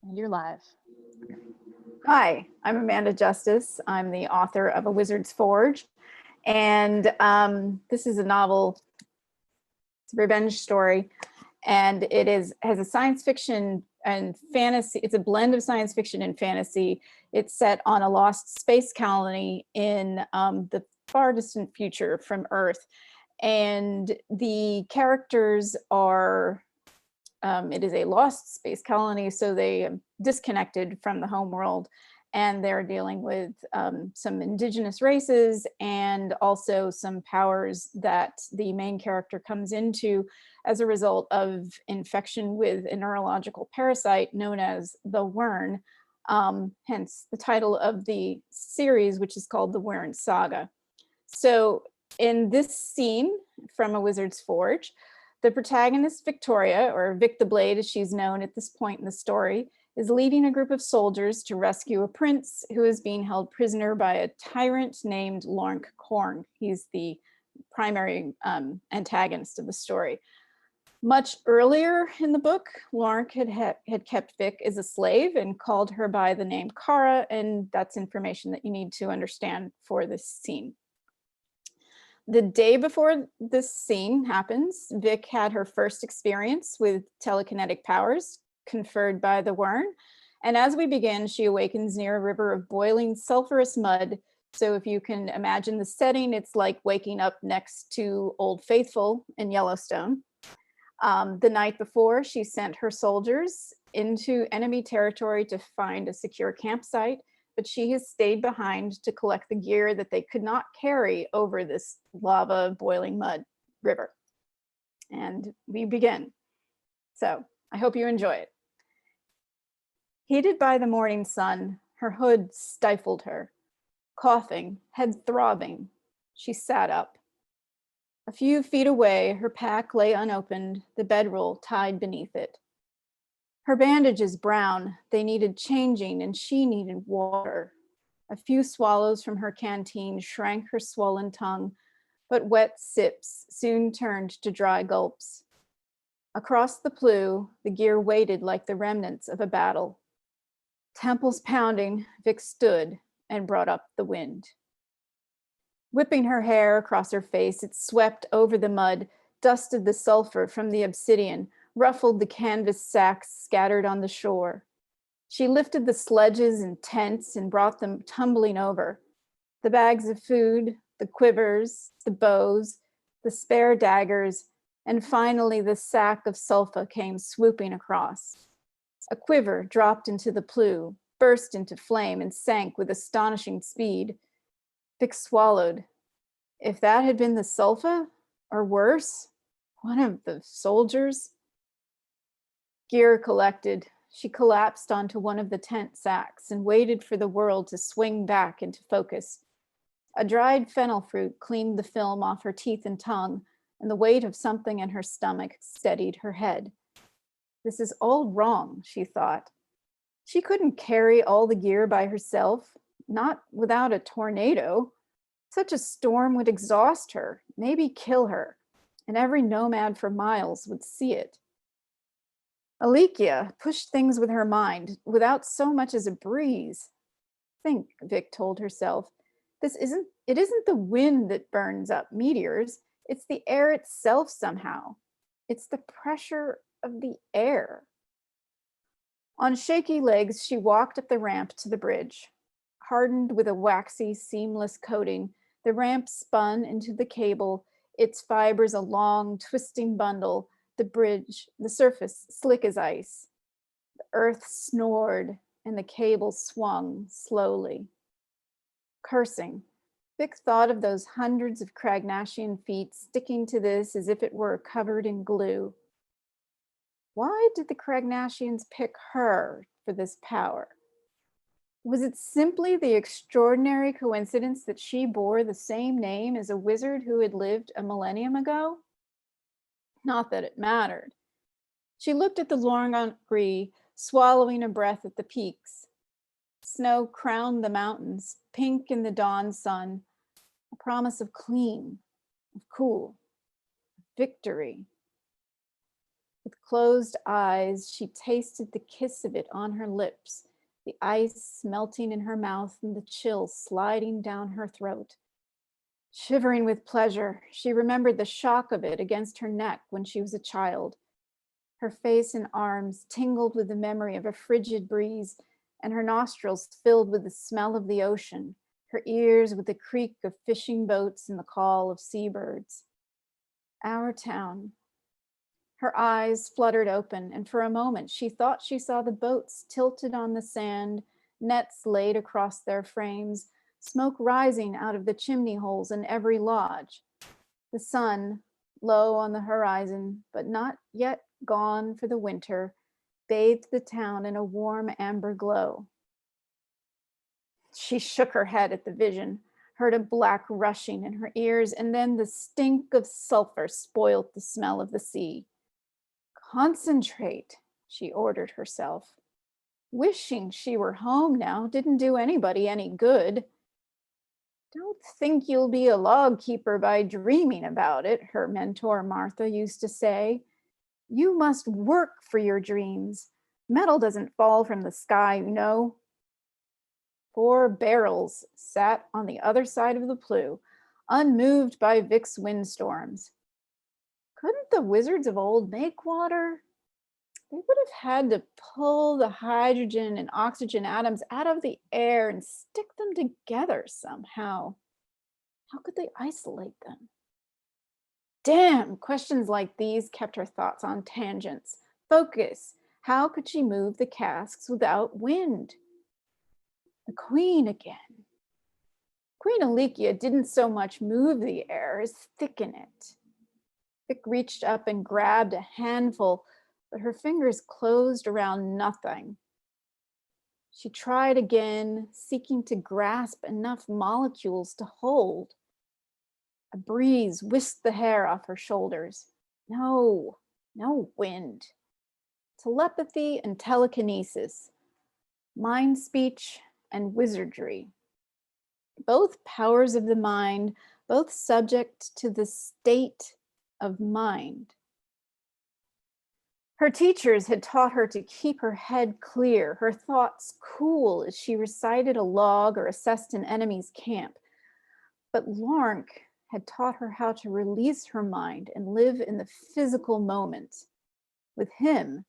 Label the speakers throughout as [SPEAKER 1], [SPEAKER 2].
[SPEAKER 1] And you're live.
[SPEAKER 2] Hi, I'm Amanda Justice. I'm the author of A Wizard's Forge. And this is a novel, it's a revenge story. And it has a science fiction and fantasy. It's a blend of science fiction and fantasy. It's set on a lost space colony in the far distant future from Earth. And the characters are, it is a lost space colony, so they disconnected from the home world, and they're dealing with some indigenous races and also some powers that the main character comes into as a result of infection with a neurological parasite known as the Wern, hence the title of the series, which is called the Wern Saga. So in this scene from A Wizard's Forge, the protagonist, Victoria, or Vic the Blade as she's known at this point in the story, is leading a group of soldiers to rescue a prince who is being held prisoner by a tyrant named Lornk Korn. He's the primary antagonist of the story. Much earlier in the book, Lornk had kept Vic as a slave and called her by the name Kara, and that's information that you need to understand for this scene. The day before this scene happens, Vic had her first experience with telekinetic powers conferred by the Wern. And as we begin, she awakens near a river of boiling sulfurous mud. So if you can imagine the setting, it's like waking up next to Old Faithful in Yellowstone. The night before, she sent her soldiers into enemy territory to find a secure campsite, but she has stayed behind to collect the gear that they could not carry over this lava boiling mud river. And we begin. So I hope you enjoy it. Heated by the morning sun, her hood stifled her. Coughing, head throbbing, she sat up. A few feet away, her pack lay unopened, the bedroll tied beneath it. Her bandages brown, they needed changing, and she needed water. A few swallows from her canteen shrank her swollen tongue, but wet sips soon turned to dry gulps. Across the Plu, the gear waited like the remnants of a battle. Temples pounding, Vic stood and brought up the wind. Whipping her hair across her face, it swept over the mud, dusted the sulfur from the obsidian, ruffled the canvas sacks scattered on the shore. She lifted the sledges and tents and brought them tumbling over. The bags of food, the quivers, the bows, the spare daggers, and finally the sack of sulfa came swooping across. A quiver dropped into the Plu, burst into flame, and sank with astonishing speed. Vic swallowed. If that had been the sulfa, or worse, one of the soldiers. Gear collected, she collapsed onto one of the tent sacks and waited for the world to swing back into focus. A dried fennel fruit cleaned the film off her teeth and tongue, and the weight of something in her stomach steadied her head. This is all wrong, she thought. She couldn't carry all the gear by herself, not without a tornado. Such a storm would exhaust her, maybe kill her, and every nomad for miles would see it. Alikia pushed things with her mind without so much as a breeze. Think, Vic told herself, it isn't the wind that burns up meteors, it's the air itself somehow. It's the pressure of the air. On shaky legs, she walked up the ramp to the bridge. Hardened with a waxy, seamless coating, the ramp spun into the cable, its fibers a long, twisting bundle, the surface slick as ice. The earth snored and the cable swung slowly. Cursing, Vic thought of those hundreds of Kragnashian feet sticking to this as if it were covered in glue. Why did the Kragnashians pick her for this power? Was it simply the extraordinary coincidence that she bore the same name as a wizard who had lived a millennium ago? Not that it mattered. She looked at the Lorngon Gree, swallowing a breath at the peaks. Snow crowned the mountains, pink in the dawn sun, a promise of clean, of cool, of victory. With closed eyes, she tasted the kiss of it on her lips, the ice melting in her mouth and the chill sliding down her throat. Shivering with pleasure, she remembered the shock of it against her neck when she was a child. Her face and arms tingled with the memory of a frigid breeze, and her nostrils filled with the smell of the ocean, her ears with the creak of fishing boats and the call of seabirds. Our town. Her eyes fluttered open, and for a moment she thought she saw the boats tilted on the sand, nets laid across their frames, smoke rising out of the chimney holes in every lodge. The sun, low on the horizon, but not yet gone for the winter, bathed the town in a warm amber glow. She shook her head at the vision, heard a black rushing in her ears, and then the stink of sulfur spoiled the smell of the sea. Concentrate, she ordered herself. Wishing she were home now didn't do anybody any good. Don't think you'll be a log keeper by dreaming about it, her mentor Martha used to say. You must work for your dreams. Metal doesn't fall from the sky, you know. 4 barrels sat on the other side of the Plough, unmoved by Vic's windstorms. Couldn't the wizards of old make water? They would have had to pull the hydrogen and oxygen atoms out of the air and stick them together somehow. How could they isolate them? Damn, questions like these kept her thoughts on tangents. Focus. How could she move the casks without wind? The queen again. Queen Alicia didn't so much move the air as thicken it. Vic reached up and grabbed a handful, but her fingers closed around nothing. She tried again, seeking to grasp enough molecules to hold. A breeze whisked the hair off her shoulders. No wind. Telepathy and telekinesis, mind speech and wizardry. Both powers of the mind, both subject to the state of mind. Her teachers had taught her to keep her head clear, her thoughts cool as she recited a log or assessed an enemy's camp. But Lornk had taught her how to release her mind and live in the physical moment. With him,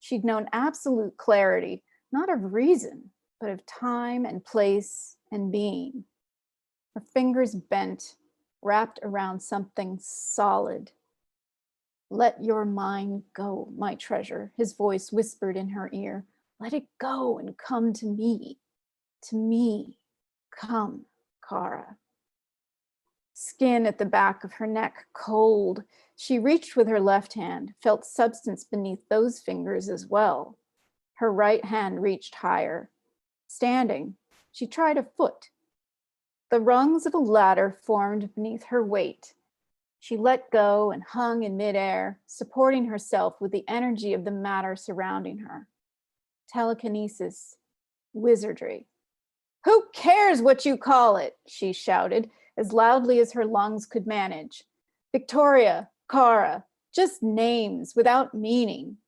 [SPEAKER 2] she'd known absolute clarity, not of reason, but of time and place and being. Her fingers bent, wrapped around something solid. Let your mind go, my treasure, his voice whispered in her ear. Let it go and come to me. To me. Come, Kara. Skin at the back of her neck cold. She reached with her left hand, felt substance beneath those fingers as well. Her right hand reached higher. Standing, she tried a foot. The rungs of a ladder formed beneath her weight. She let go and hung in midair, supporting herself with the energy of the matter surrounding her. Telekinesis, wizardry. Who cares what you call it? She shouted as loudly as her lungs could manage. Victoria, Kara, just names without meaning.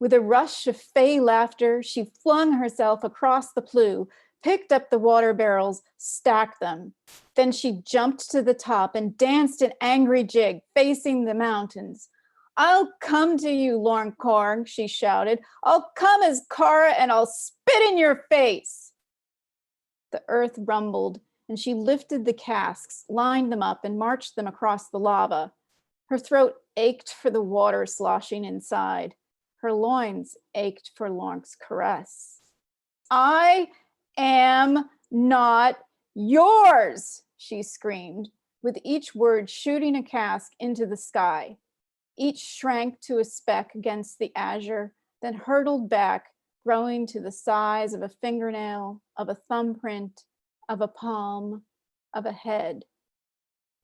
[SPEAKER 2] With a rush of fey laughter, she flung herself across the Plough, picked up the water barrels, stacked them. Then she jumped to the top and danced an angry jig, facing the mountains. I'll come to you, Lornkorg, she shouted. I'll come as Kara and I'll spit in your face. The earth rumbled, and she lifted the casks, lined them up, and marched them across the lava. Her throat ached for the water sloshing inside. Her loins ached for Lornk's caress. I am not yours, she screamed, with each word shooting a cask into the sky. Each shrank to a speck against the azure, then hurtled back, growing to the size of a fingernail, of a thumbprint, of a palm, of a head.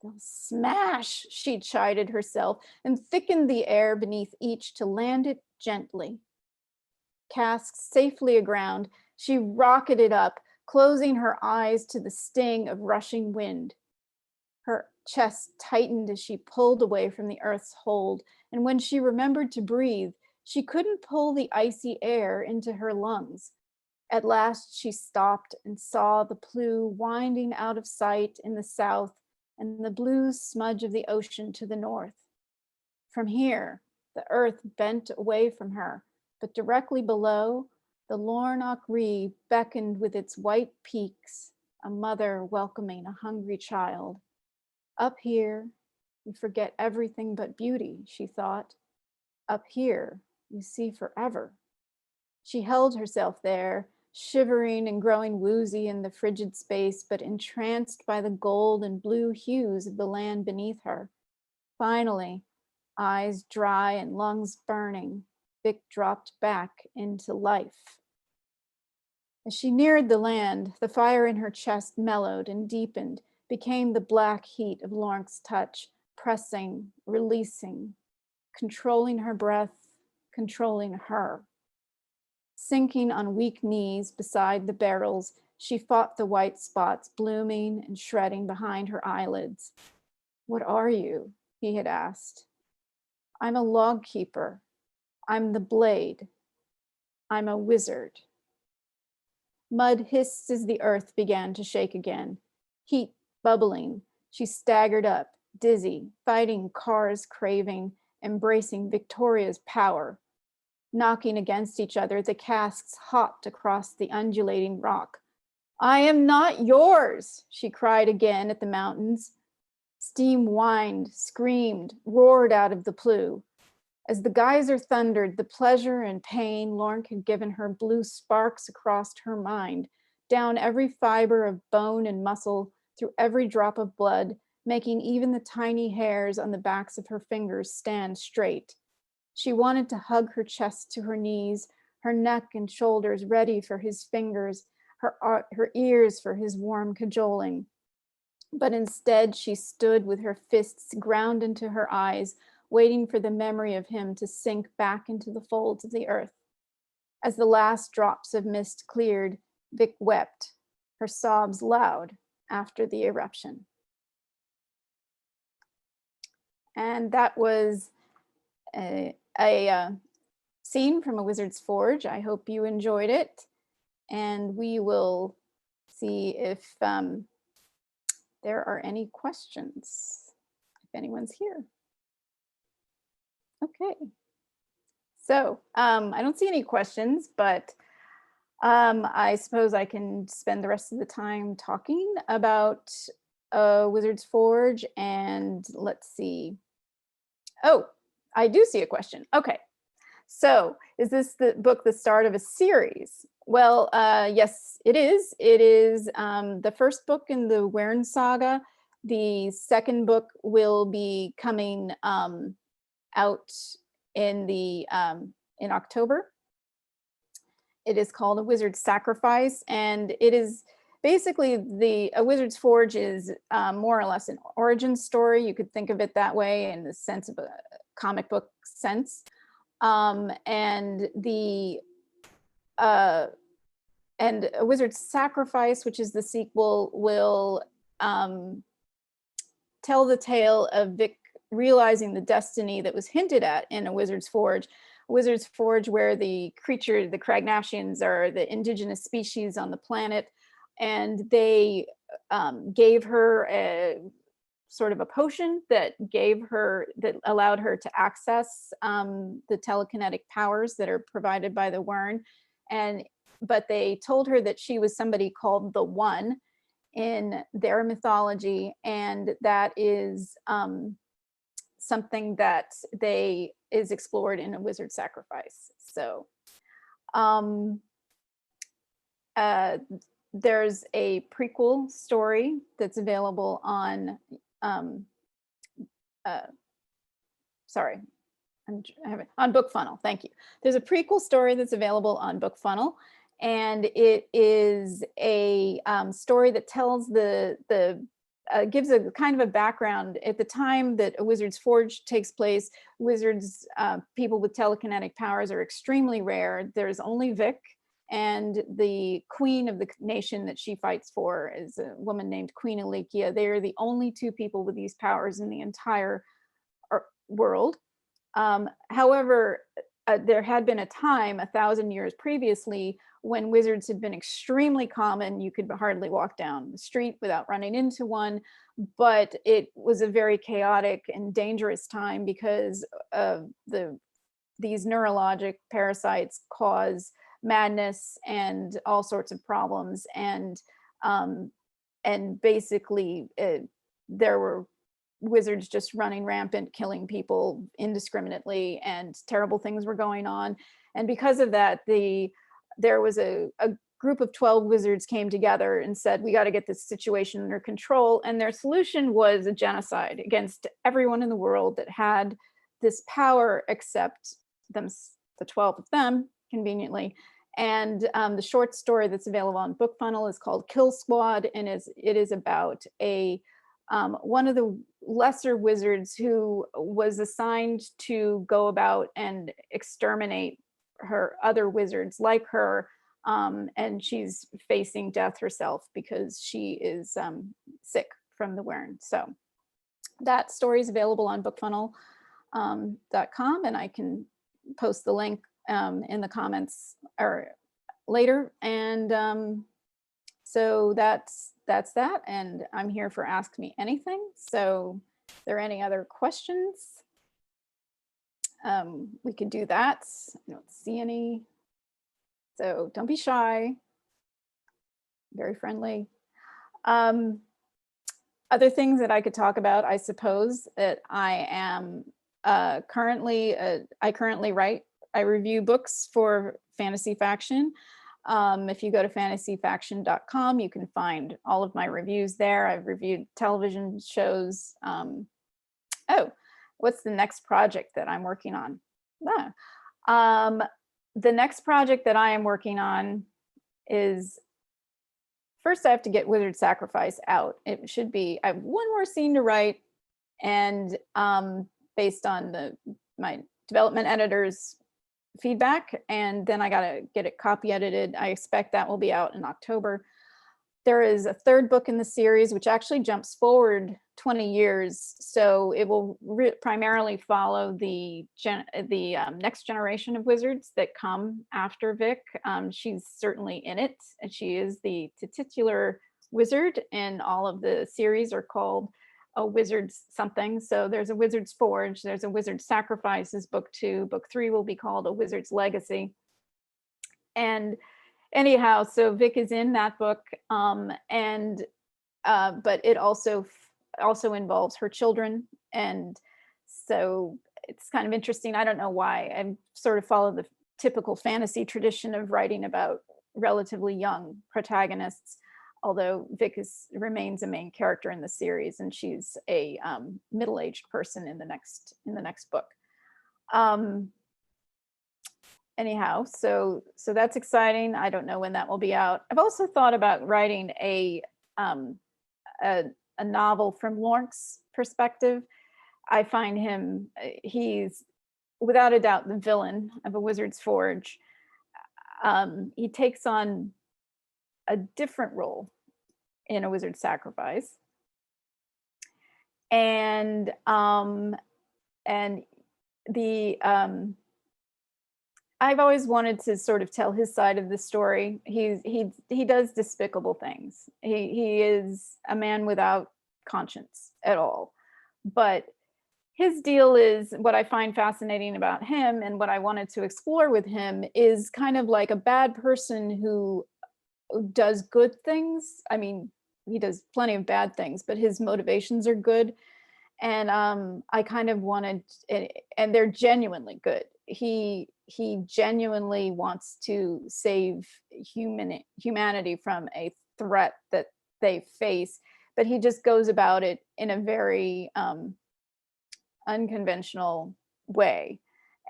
[SPEAKER 2] They'll smash, she chided herself, and thickened the air beneath each to land it gently. Casks safely aground, she rocketed up, closing her eyes to the sting of rushing wind. Her chest tightened as she pulled away from the earth's hold, and when she remembered to breathe, she couldn't pull the icy air into her lungs. At last she stopped and saw the Plough winding out of sight in the south and the blue smudge of the ocean to the north. From here, the earth bent away from her, but directly below, the Lornoch Ree beckoned with its white peaks, a mother welcoming a hungry child. Up here, you forget everything but beauty, she thought. Up here, you see forever. She held herself there, shivering and growing woozy in the frigid space, but entranced by the gold and blue hues of the land beneath her. Finally, eyes dry and lungs burning, Vic dropped back into life. As she neared the land, the fire in her chest mellowed and deepened, became the black heat of Lorn's touch, pressing, releasing, controlling her breath, controlling her. Sinking on weak knees beside the barrels, she fought the white spots blooming and shredding behind her eyelids. "What are you?" he had asked. "I'm a log keeper. I'm the blade. I'm a wizard." Mud hissed as the earth began to shake again. Heat bubbling, she staggered up, dizzy, fighting Carr's craving, embracing Victoria's power. Knocking against each other, the casks hopped across the undulating rock. "I am not yours," she cried again at the mountains. Steam whined, screamed, roared out of the Plough. As the geyser thundered, the pleasure and pain Lorn had given her blew sparks across her mind, down every fiber of bone and muscle, through every drop of blood, making even the tiny hairs on the backs of her fingers stand straight. She wanted to hug her chest to her knees, her neck and shoulders ready for his fingers, her ears for his warm cajoling. But instead, she stood with her fists ground into her eyes, waiting for the memory of him to sink back into the folds of the earth. As the last drops of mist cleared, Vic wept, her sobs loud after the eruption. And that was a scene from A Wizard's Forge. I hope you enjoyed it. And we will see if there are any questions, if anyone's here. Okay. So I don't see any questions, but I suppose I can spend the rest of the time talking about Wizard's Forge. And let's see. Oh, I do see a question. Okay. So is this the book the start of a series? Well, yes, it is. It is the first book in the Wern saga. The second book will be coming out in October. It is called A Wizard's Sacrifice, and it is basically A Wizard's Forge is more or less an origin story. You could think of it that way in the sense of a comic book sense. And A Wizard's Sacrifice, which is the sequel, will tell the tale of Vic realizing the destiny that was hinted at in A Wizard's Forge. A Wizard's Forge, where the creature, the Cragnashians, are the indigenous species on the planet, and they gave her a sort of a potion that allowed her to access the telekinetic powers that are provided by the Wern. But they told her that she was somebody called the One in their mythology, and that is something that is explored in A Wizard's Sacrifice. So there's a prequel story that's available on on BookFunnel. Thank you. There's a prequel story that's available on BookFunnel, and it is a story that tells gives a kind of a background. At the time that A Wizard's Forge takes place, wizards, people with telekinetic powers are extremely rare. There's only Vic, and the queen of the nation that she fights for is a woman named Queen Alekia. They are the only two people with these powers in the entire world. However, there had been a time 1,000 years previously when wizards had been extremely common. You could hardly walk down the street without running into one, but it was a very chaotic and dangerous time because these neurologic parasites cause madness and all sorts of problems, and basically there were wizards just running rampant, killing people indiscriminately, and terrible things were going on. And because of that, there was a group of 12 wizards came together and said, we got to get this situation under control. And their solution was a genocide against everyone in the world that had this power except them, the 12 of them, conveniently. And the short story that's available on BookFunnel is called Kill Squad, and it is about one of the lesser wizards who was assigned to go about and exterminate her other wizards like her, and she's facing death herself because she is sick from the Wern. So that story is available on bookfunnel.com, and I can post the link in the comments or later. And so that's that, and I'm here for Ask Me Anything. So if there are any other questions, we could do that. I don't see any, so don't be shy. Very friendly. Other things that I could talk about, I suppose, that I am I currently write, I review books for Fantasy Faction. If you go to fantasyfaction.com, you can find all of my reviews there. I've reviewed television shows. Oh, what's the next project that I'm working on? The next project that I am working on is, first I have to get Wizard Sacrifice out. It should be, I have one more scene to write, and based on my development editor's feedback, and then I gotta get it copy edited. I expect that will be out in October. There is a third book in the series, which actually jumps forward 20 years. So it will primarily follow the next generation of wizards that come after Vic. She's certainly in it, and she is the titular wizard, and all of the series are called a Wizard's something. So there's a Wizard's Forge, there's a Wizard's Sacrifice is book 2, book 3 will be called A Wizard's Legacy. And anyhow, so Vic is in that book, but it also involves her children, and so it's kind of interesting. I don't know why. I sort of follow the typical fantasy tradition of writing about relatively young protagonists, although Vic remains a main character in the series, and she's a middle-aged person in the next book. Anyhow, so that's exciting. I don't know when that will be out. I've also thought about writing a novel from Lorne's perspective. I find him, he's without a doubt the villain of A Wizard's Forge. He takes on a different role in A Wizard's Sacrifice, and I've always wanted to sort of tell his side of the story. He does despicable things. He is a man without conscience at all. But his deal is, what I find fascinating about him and what I wanted to explore with him is kind of like a bad person who does good things. I mean, he does plenty of bad things, but his motivations are good. And I kind of wanted, and they're genuinely good. He genuinely wants to save humanity from a threat that they face, but he just goes about it in a very unconventional way.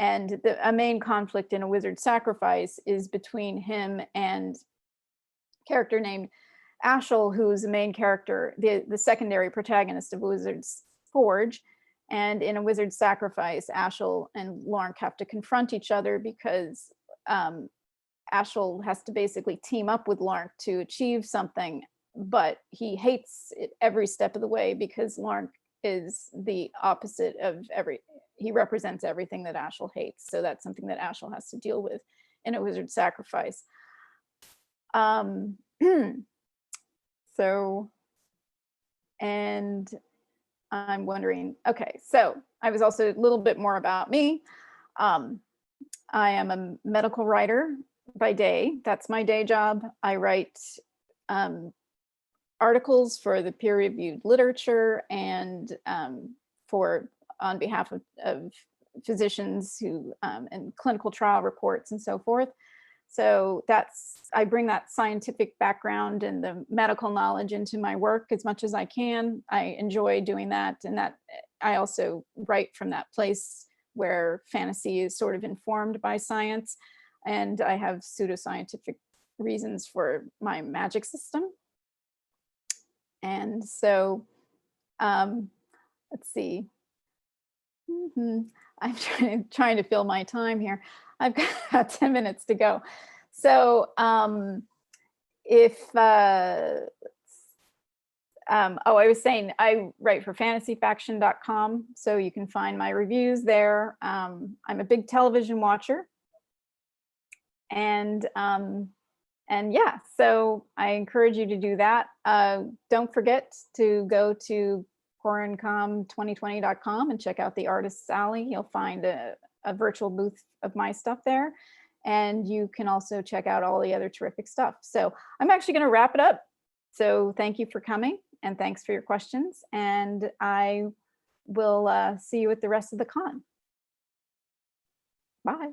[SPEAKER 2] And a main conflict in A Wizard's Sacrifice is between him and a character named Ashel, who's the main character, the secondary protagonist of Wizard's Forge. And in A Wizard's Sacrifice, Ashel and Lorne have to confront each other because Ashel has to basically team up with Lark to achieve something, but he hates it every step of the way because Lark is the opposite of he represents everything that Ashel hates. So that's something that Ashel has to deal with in a wizard sacrifice. So, and I'm wondering, okay, so I was also a little bit more about me. I am a medical writer by day. That's my day job. I write articles for the peer-reviewed literature and on behalf of physicians who and clinical trial reports and so forth. So I bring that scientific background and the medical knowledge into my work as much as I can. I enjoy doing that, and that I also write from that place where fantasy is sort of informed by science, and I have pseudoscientific reasons for my magic system. And so, let's see. I'm trying to fill my time here. I've got about 10 minutes to go. So I was saying I write for fantasyfaction.com, so you can find my reviews there. I'm a big television watcher. And yeah, so I encourage you to do that. Don't forget to go to CorinCom2020.com and check out the Artist's Alley. You'll find a virtual booth of my stuff there. And you can also check out all the other terrific stuff. So I'm actually going to wrap it up. So thank you for coming, and thanks for your questions. And I will see you at the rest of the con. Bye.